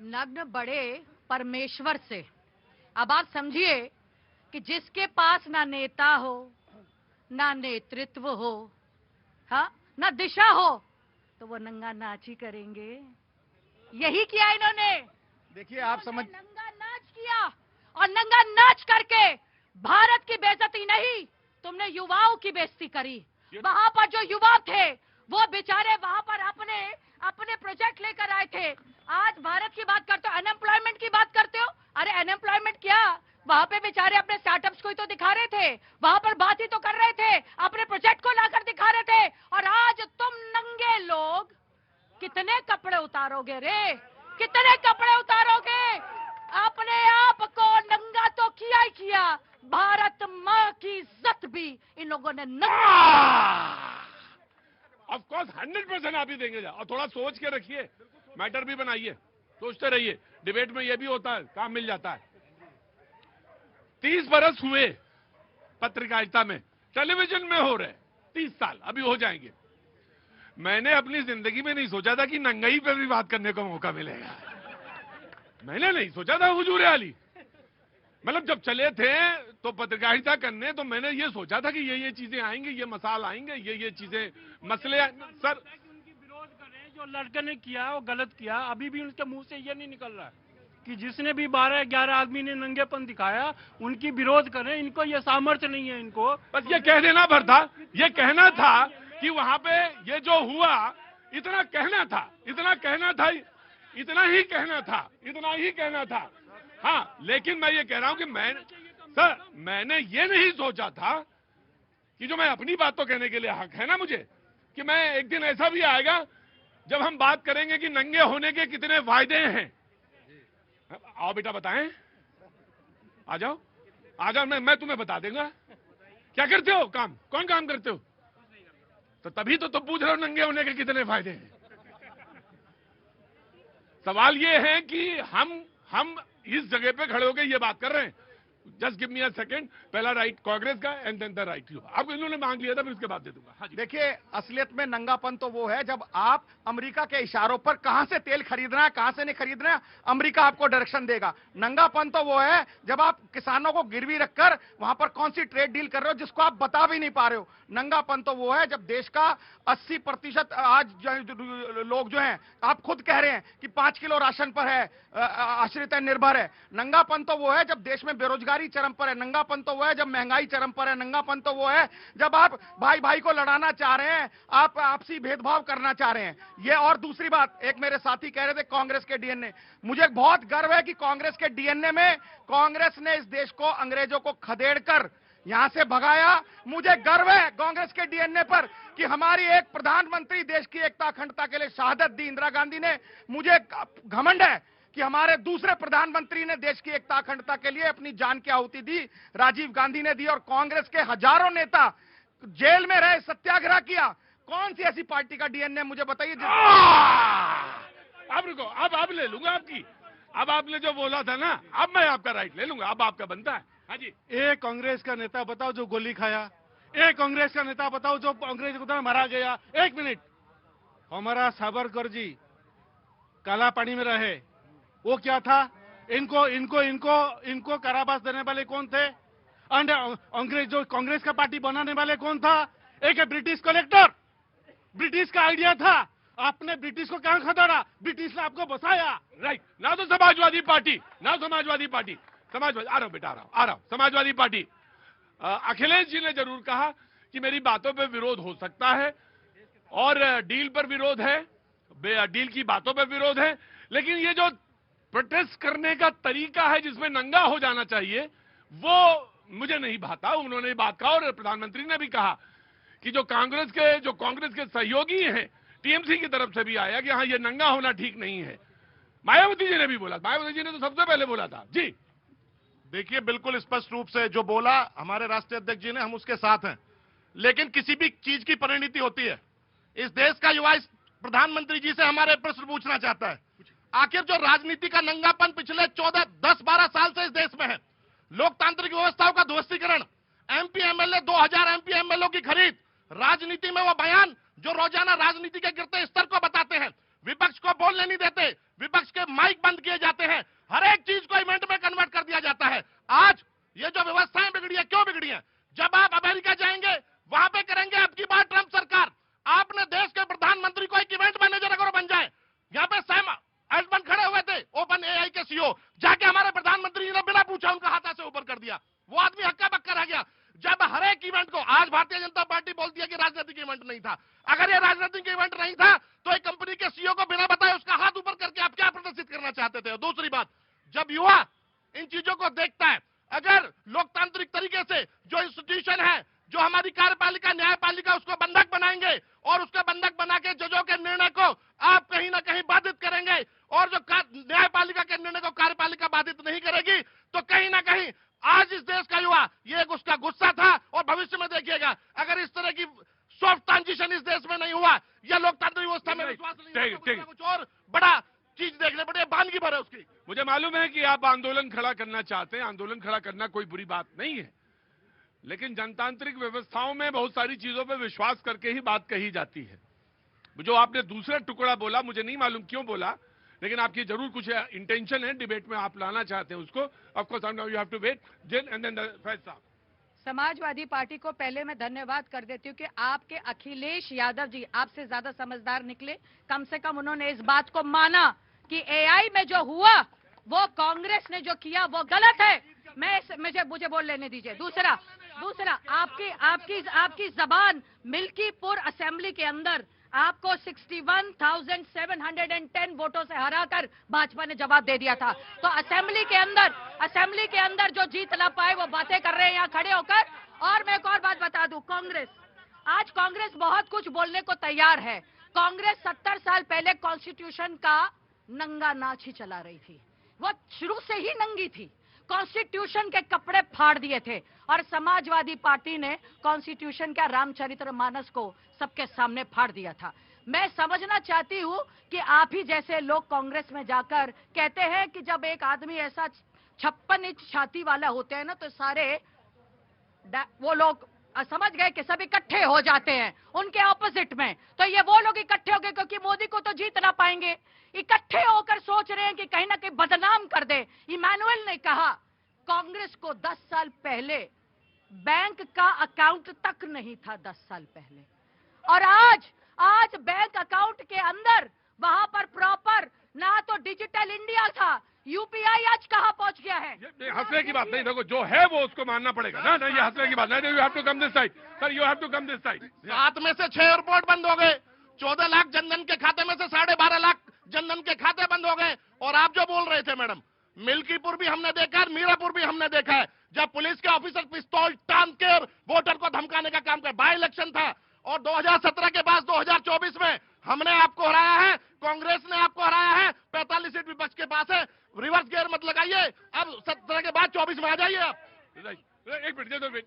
नग्न बड़े परमेश्वर से। अब आप समझिए कि जिसके पास ना नेता हो, ना नेतृत्व हो, हाँ, ना दिशा हो, तो वो नंगा नाच ही करेंगे। यही किया इन्होंने। देखिए, आप समझ, नंगा नाच किया, और नंगा नाच करके भारत की बेइज्जती नहीं, तुमने युवाओं की बेइज्जती करी। वहां पर जो युवा थे वो बेचारे वहां पर अपने अपने प्रोजेक्ट लेकर आए थे। आज भारत की बात करते हो, अनएम्प्लॉयमेंट की बात करते हो। अरे अनएम्प्लॉयमेंट क्या, वहां पे बेचारे अपने स्टार्टअप्स को ही तो दिखा रहे थे, वहां पर बात ही तो कर रहे थे, अपने प्रोजेक्ट को लाकर दिखा रहे थे। और आज तुम नंगे लोग कितने कपड़े उतारोगे रे, कितने कपड़े उतारोगे? अपने आप को नंगा तो किया ही किया, भारत माँ की इज्जत भी इन लोगों ने नंगा। ऑफ कोर्स 100% आप ही देंगे। और थोड़ा सोच के रखिए, मैटर भी बनाइए, सोचते रहिए। डिबेट में ये भी होता है, काम मिल जाता है। 30 बरस हुए पत्रकारिता में, टेलीविजन में हो रहे 30 साल, अभी हो जाएंगे। मैंने अपनी जिंदगी में नहीं सोचा था कि नंगाई पे भी बात करने का मौका मिलेगा। मैंने नहीं सोचा था हुजूर आली। मतलब जब चले थे तो पत्रकारिता करने, तो मैंने ये सोचा था कि ये चीजें आएंगी, ये मसाल आएंगे, ये चीजें मसले। सर, उनकी विरोध करें, जो लड़के ने किया वो गलत किया। अभी भी उनके मुंह से ये नहीं निकल रहा है कि जिसने भी 12-11 आदमी ने नंगेपन दिखाया उनकी विरोध करें। इनको ये सामर्थ्य नहीं है। इनको बस ये कह देना भर था, ये कहना था कि वहां पे ये जो हुआ, इतना कहना था, इतना कहना था, इतना ही कहना था, इतना ही कहना था। हाँ, लेकिन मैं ये कह रहा हूं कि मैंने ये नहीं सोचा था कि जो मैं अपनी बात तो कहने के लिए हक है ना मुझे, कि मैं एक दिन ऐसा भी आएगा जब हम बात करेंगे कि नंगे होने के कितने फायदे हैं। आओ बेटा बताएं, आ जाओ, आ जाओ, मैं तुम्हें बता दूंगा। क्या करते हो काम, कौन काम करते हो? तो तभी तो तुम पूछ रहे हो नंगे होने के कितने फायदे हैं। सवाल ये है कि हम इस जगह पे खड़े होकर ये बात कर रहे हैं। Just give me a second, पहला राइट कांग्रेस का and then the right you. अब इन्होंने मांग लिया था, फिर उसके बाद दे दूंगा। हाँ जी। देखिए, असलियत में नंगापन तो वो है जब आप अमेरिका के इशारों पर कहां से तेल खरीदना है, कहां से नहीं खरीदना है, अमेरिका आपको डायरेक्शन देगा। नंगापन तो वो है जब आप किसानों को गिरवी रखकर वहां पर कौन सी ट्रेड डील कर रहे हो जिसको आप बता भी नहीं पा रहे हो। नंगापन तो वो है जब देश का 80% आज लोग जो हैं, आप खुद कह रहे हैं कि 5 किलो राशन पर है, आश्रित है, निर्भर है। नंगापन तो वो है जब देश में बेरोजगारी चरम पर है। नंगापन तो वो है जब महंगाई चरम पर है। नंगापन तो वो है जब आप भाई भाई को लड़ाना चाह रहे हैं, आप आपसी भेदभाव करना चाह रहे हैं। ये और दूसरी बात, एक मेरे साथी कह रहे थे कांग्रेस के डीएनए, मुझे बहुत गर्व है कि कांग्रेस के डीएनए में कांग्रेस ने इस देश को अंग्रेजों को खदेड़कर यहां से भगाया। मुझे गर्व है कांग्रेस के डीएनए पर कि हमारी एक प्रधानमंत्री देश की एकता अखंडता के लिए शहादत दी, इंदिरा गांधी ने। मुझे घमंड है कि हमारे दूसरे प्रधानमंत्री ने देश की एकता अखंडता के लिए अपनी जान की आहुति दी, राजीव गांधी ने दी। और कांग्रेस के हजारों नेता जेल में रहे, सत्याग्रह किया। कौन सी ऐसी पार्टी का डीएनए मुझे बताइए। अब रुको, अब ले लूंगा आपकी। अब आपने जो बोला था ना, अब मैं आपका राइट ले लूंगा, अब आपका बनता है। हाँ जी। एक कांग्रेस का नेता बताओ जो गोली खाया, एक कांग्रेस का नेता बताओ जो अंग्रेज को मारा गया। एक मिनट, हमारा सावरकर जी काला पानी में रहे, वो क्या था? इनको कारावास देने वाले कौन थे? एंड अंग्रेज जो कांग्रेस का पार्टी बनाने वाले कौन था? एक ब्रिटिश कलेक्टर। ब्रिटिश का आइडिया था, आपने ब्रिटिश को कहां खदेड़ा? ब्रिटिश ने आपको बसाया। राइट ना, तो समाजवादी पार्टी, ना समाजवादी पार्टी, समाजवादी, आ रहा हूं बेटा, आ रहा हूं। समाजवादी पार्टी, अखिलेश जी ने जरूर कहा कि मेरी बातों पे विरोध हो सकता है और डील पर विरोध है, डील की बातों पे विरोध है, लेकिन ये जो प्रोटेस्ट करने का तरीका है जिसमें नंगा हो जाना चाहिए, वो मुझे नहीं भाता। उन्होंने बात कहा और प्रधानमंत्री ने भी कहा कि जो कांग्रेस के सहयोगी हैं, टीएमसी की तरफ से भी आया कि हाँ, ये नंगा होना ठीक नहीं है। मायावती जी ने भी बोला, मायावती जी ने तो सबसे पहले बोला था। जी देखिए, बिल्कुल स्पष्ट रूप से जो बोला हमारे राष्ट्रीय अध्यक्ष जी ने, हम उसके साथ हैं। लेकिन किसी भी चीज की परिणति होती है। इस देश का युवा इस प्रधानमंत्री जी से हमारे प्रश्न पूछना चाहता है, आखिर जो राजनीति का नंगापन पिछले 10-12 साल से इस देश में है, लोकतांत्रिक व्यवस्थाओं का ध्वस्तीकरण, एमपी एमएलए 2000 एमपी एमएलए की खरीद, राजनीति में वो बयान जो रोजाना राजनीति के गिरते स्तर को बताते हैं, विपक्ष को बोलने नहीं देते, विपक्ष के माइक बंद किए जाते हैं, हर एक चीज को इवेंट में कन्वर्ट कर दिया जाता है। आज ये जो व्यवस्थाएं बिगड़ी है, क्यों बिगड़ी है? जब आप अमेरिका जाएंगे वहां पे करेंगे आपकी बात ट्रंप सरकार, आपने देश के प्रधानमंत्री को एक इवेंट मैनेजर अगर बन जाए, यहाँ पे सैम अल्टमैन खड़े हुए थे, ओपन एआई के सीईओ, जाके हमारे प्रधानमंत्री जी ने बिना पूछा उनका हाथ से ऊपर कर दिया, वो आदमी हक्का बक्का रह गया। जब हर एक इवेंट को, आज भारतीय जनता पार्टी बोलती है कि राजनीतिक इवेंट नहीं था, अगर ये राजनीतिक इवेंट नहीं था तो एक कंपनी के सीईओ को बिना बताए उसका हाथ ऊपर करके आप क्या प्रदर्शित करना चाहते थे? और दूसरी बात, जब युवा इन चीजों को देखता है, अगर लोकतांत्रिक तरीके से जो इंस्टीट्यूशन है, जो हमारी कार्यपालिका न्यायपालिका, उसको बंधक बनाएंगे और उसको बंधक बना के जजों के निर्णय को आप कहीं ना कहीं बाधित करेंगे, और जो न्यायपालिका के निर्णय को कार्यपालिका बाधित नहीं करेगी, तो कहीं ना कहीं आज इस देश का युवा, ये उसका गुस्सा था और भविष्य में देखिएगा अगर इस तरह की सॉफ्ट ट्रांजिशन इस देश में नहीं हुआ, या लोकतांत्रिक व्यवस्था में विश्वास नहीं हुआ, तो कुछ और बड़ा चीज देखने पड़े, बानगी भर है उसकी। मुझे मालूम है कि आप आंदोलन खड़ा करना चाहते हैं, आंदोलन खड़ा करना कोई बुरी बात नहीं है, लेकिन जनतांत्रिक व्यवस्थाओं में बहुत सारी चीजों पर विश्वास करके ही बात कही जाती है। जो आपने दूसरा टुकड़ा बोला, मुझे नहीं मालूम क्यों बोला, लेकिन आपकी जरूर कुछ इंटेंशन है, डिबेट में आप लाना चाहते हैं उसको। Of course you have to wait and then Faiz साहब। समाजवादी पार्टी को पहले मैं धन्यवाद कर देती हूँ कि आपके अखिलेश यादव जी आपसे ज्यादा समझदार निकले। कम से कम उन्होंने इस बात को माना कि एआई में जो हुआ वो कांग्रेस ने जो किया वो गलत है। मुझे बोल लेने दीजिए। दूसरा आपकी जबान मिल्कीपुर असेंबली के अंदर आपको 61,710 वोटों से हराकर भाजपा ने जवाब दे दिया था। तो असेंबली के अंदर जो जीत ना पाए वो बातें कर रहे हैं यहाँ खड़े होकर। और मैं एक और बात बता दूं, आज कांग्रेस बहुत कुछ बोलने को तैयार है। कांग्रेस 70 साल पहले कॉन्स्टिट्यूशन का नंगा नाच ही चला रही थी, वो शुरू से ही नंगी थी, कॉन्स्टिट्यूशन के कपड़े फाड़ दिए थे। और समाजवादी पार्टी ने कॉन्स्टिट्यूशन का रामचरितमानस को सबके सामने फाड़ दिया था। मैं समझना चाहती हूं कि आप ही जैसे लोग कांग्रेस में जाकर कहते हैं कि जब एक आदमी ऐसा 56 इंच छाती वाला होते हैं ना, तो सारे वो लोग समझ गए कि सब इकट्ठे हो जाते हैं उनके ऑपोजिट में। तो ये वो लोग इकट्ठे हो गए क्योंकि मोदी को तो जीत ना पाएंगे, इकट्ठे होकर सोच रहे हैं कि कहीं ना कहीं बदनाम कर दे। इमैनुअल ने कहा कांग्रेस को 10 साल पहले बैंक का अकाउंट तक नहीं था, 10 साल पहले, और आज बैंक अकाउंट के अंदर वहां पर प्रॉपर ना तो डिजिटल इंडिया था, यूपीआई आज कहां पहुंच गया है। हंसने की बात नहीं, देखो जो है वो उसको मानना पड़ेगा ना, ये हंसने की बात नहीं। You have to come this side sir, you have to come this side. 7 में से 6 एयरपोर्ट बंद हो गए, 14 लाख जनधन के खाते में से 12.5 लाख जनधन के खाते बंद हो गए। और आप जो बोल रहे थे मैडम, मिल्कीपुर भी हमने देखा है, मीरापुर भी हमने देखा है, जब पुलिस के ऑफिसर पिस्तौल टांग के वोटर को धमकाने का काम कर। बाई इलेक्शन था और 2017 के बाद 2024 में हमने आपको हराया है, कांग्रेस ने आपको हराया है। 45 सीट विपक्ष के पास है, रिवर्स गियर मत लगाइए, अब 17 के बाद 24 में आ जाइए आप। एक मिनट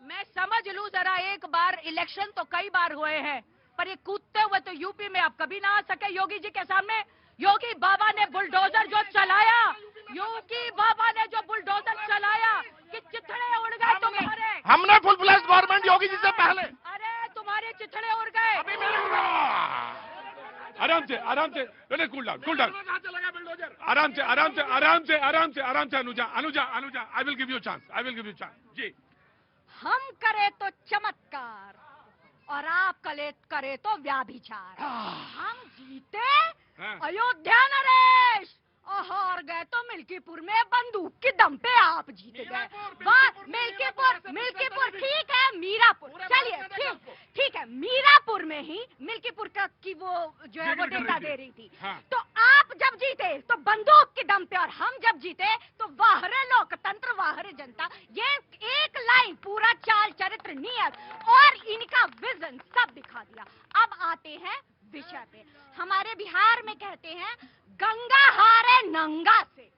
मैं समझ लूं जरा, एक बार इलेक्शन तो कई बार हुए हैं, पर ये कूदते हुए तो यूपी में आप कभी ना आ सके योगी जी के सामने। योगी बाबा ने बुलडोजर जो चलाया, योगी बाबा ने जो बुलडोजर चलाया कि चिथड़े उड़ गए तुम्हारे। हमने full flash government Yogi ji से पहले, अरे तुम्हारे चिथड़े उड़ गए। आराम से कूल डाउन आराम से Anuja I will give you chance ji. हम करे तो चमत्कार और आप करे तो व्याभिचार। हम जीते अयोध्या नरेश और हार गए तो मिल्कीपुर में बंदूक की दम पे आप जीत गए। मिल्कीपुर ठीक है, मीरापुर चलिए ठीक है, मीरापुर में ही मिल्कीपुर का की वो जो है वो डेटा दे रही थी। तो आप जब जीते तो बंदूक की दम पे, और हम जब जीते तो वाहरे लोकतंत्र वाहरे जनता। ये एक लाइन पूरा चाल चरित्र नियत और इनका विजन सब दिखा दिया। अब आते हैं विषय पे। हमारे बिहार में कहते हैं गंगा हारे नंगा से,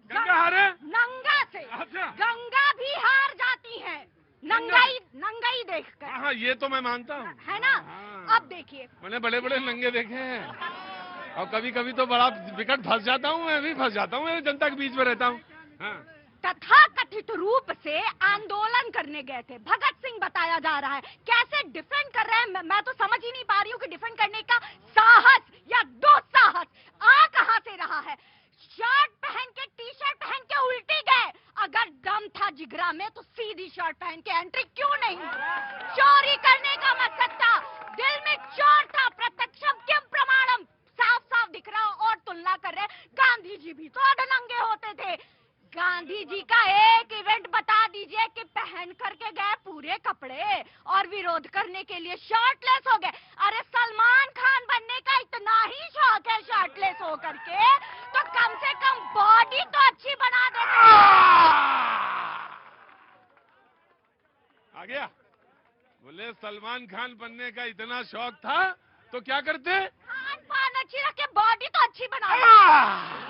नंगा से। अच्छा। गंगा भी हार जाती है नंगाई देखकर। हाँ, ये तो मैं मानता हूँ, है ना। हाँ। अब देखिए, मैंने बड़े बड़े नंगे देखे हैं और कभी कभी तो बड़ा विकट फंस जाता हूँ, मैं भी फंस जाता हूँ, मैं जनता के बीच में रहता हूँ। हाँ। तथाकथित रूप से आंदोलन करने गए थे। भगत सिंह बताया जा रहा है, कैसे डिफेंड कर रहे हैं, मैं तो समझ ही नहीं पा रही हूँ कि डिफेंड करने का साहस या दुस्साहस कहां से रहा है। शर्ट पहन के, टी शर्ट पहन के उल्टी गए। अगर दम था जिगरा में तो सीधी शर्ट पहन के एंट्री क्यों नहीं? चोरी करने का मकसद था, दिल में चोर था, प्रत्यक्षम किम प्रमाणम, साफ साफ दिख रहा। और तुलना कर रहे, गांधी जी भी तो अधनंगे होते थे। गांधी जी का एक इवेंट बता दीजिए कि पहन करके गए पूरे कपड़े और विरोध करने के लिए शर्टलेस हो गए। अरे सलमान खान बनने का इतना ही शौक है शर्टलेस हो करके, तो कम से कम बॉडी तो अच्छी बना देते। आ गया? बोले सलमान खान बनने का इतना शौक था तो क्या करते? खान पान अच्छी रखे, बॉडी तो अच्छी बना देते।